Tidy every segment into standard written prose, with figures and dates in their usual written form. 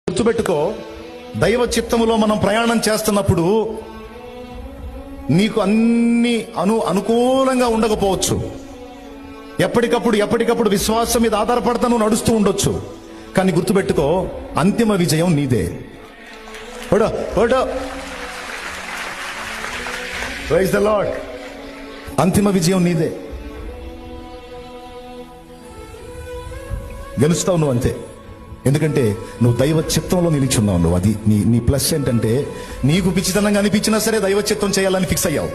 గుర్తుపెట్టుకో, దైవ చిత్తములో మనం ప్రయాణం చేస్తున్నప్పుడు నీకు అన్ని అనుకూలంగా ఉండకపోవచ్చు. ఎప్పటికప్పుడు విశ్వాసం మీద ఆధారపడతా నువ్వు నడుస్తూ ఉండొచ్చు. కానీ గుర్తుపెట్టుకో, అంతిమ విజయం నీదే. Praise the Lord. అంతిమ విజయం నీదే. గెలుస్తావు నువ్వు అంతే. ఎందుకంటే నువ్వు దైవ చిత్తంలో నిలిచున్నావు. నువ్వు అది నీ ప్లస్ ఏంటంటే, నీకు పిచ్చితనంగా అనిపించినా సరే దైవ చిత్తం చేయాలని ఫిక్స్ అయ్యావు.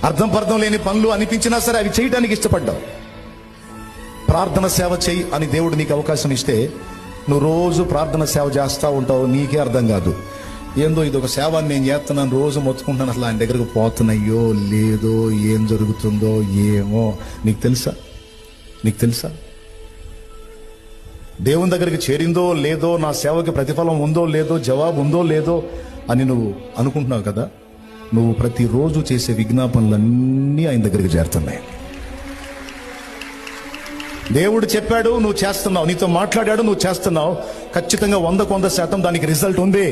అర్థం పర్థం లేని పనులు అనిపించినా సరే అవి చేయడానికి ఇష్టపడ్డావు. ప్రార్థన సేవ చేయి అని దేవుడు నీకు అవకాశం ఇస్తే నువ్వు రోజు ప్రార్థన సేవ చేస్తూ ఉంటావు. నీకే అర్థం కాదు, ఏందో ఇది ఒక సేవ నేను చేస్తున్నాను, రోజు మొత్తుకుంటాను, అసలు ఆయన దగ్గరకు పోతున్నాయో లేదో, ఏం జరుగుతుందో ఏమో. నీకు తెలుసా దేవుని దగ్గరికి చేరిందో లేదో, నా సేవకి ప్రతిఫలం ఉందో లేదో, జవాబు ఉందో లేదో అని నువ్వు అనుకుంటున్నావు కదా. నువ్వు ప్రతిరోజు చేసే విజ్ఞాపనలన్నీ ఆయన దగ్గరికి చేరుతున్నాయి. దేవుడు చెప్పాడు, నువ్వు చేస్తున్నావు. నీతో మాట్లాడాడు, నువ్వు చేస్తున్నావు. ఖచ్చితంగా 100% దానికి రిజల్ట్ ఉంది.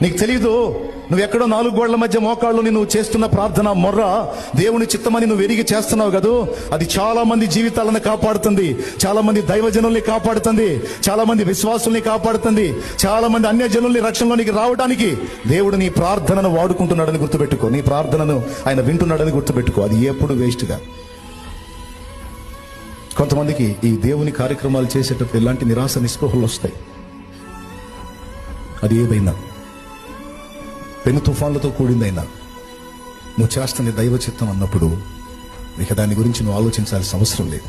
నీకు తెలీదు, నువ్వు ఎక్కడో 4 గోళ్ల మధ్య మోకాళ్ళని నువ్వు చేస్తున్న ప్రార్థన మొర్ర దేవుని చిత్తమని నువ్వు ఎరిగి చేస్తున్నావు కదా. అది చాలా మంది జీవితాలను కాపాడుతుంది, చాలా మంది దైవజనుల్ని కాపాడుతుంది, చాలా మంది విశ్వాసుల్ని కాపాడుతుంది, చాలా మంది అన్యజనుల్ని రక్షణలోనికి రావడానికి దేవుడు నీ ప్రార్థనను వాడుకుంటున్నాడని గుర్తుపెట్టుకో. నీ ప్రార్థనను ఆయన వింటున్నాడని గుర్తుపెట్టుకో. అది ఎప్పుడు వేస్ట్గా. కొంతమందికి ఈ దేవుని కార్యక్రమాలు చేసేటప్పుడు ఇలాంటి నిరాశ నిస్పృహలు వస్తాయి. అది ఏదైనా పెను తుఫాన్లతో కూడిందైనా నువ్వు చేస్తున్న దైవ చిత్తం అన్నప్పుడు ఇక దాని గురించి నువ్వు ఆలోచించాల్సిన అవసరం లేదు.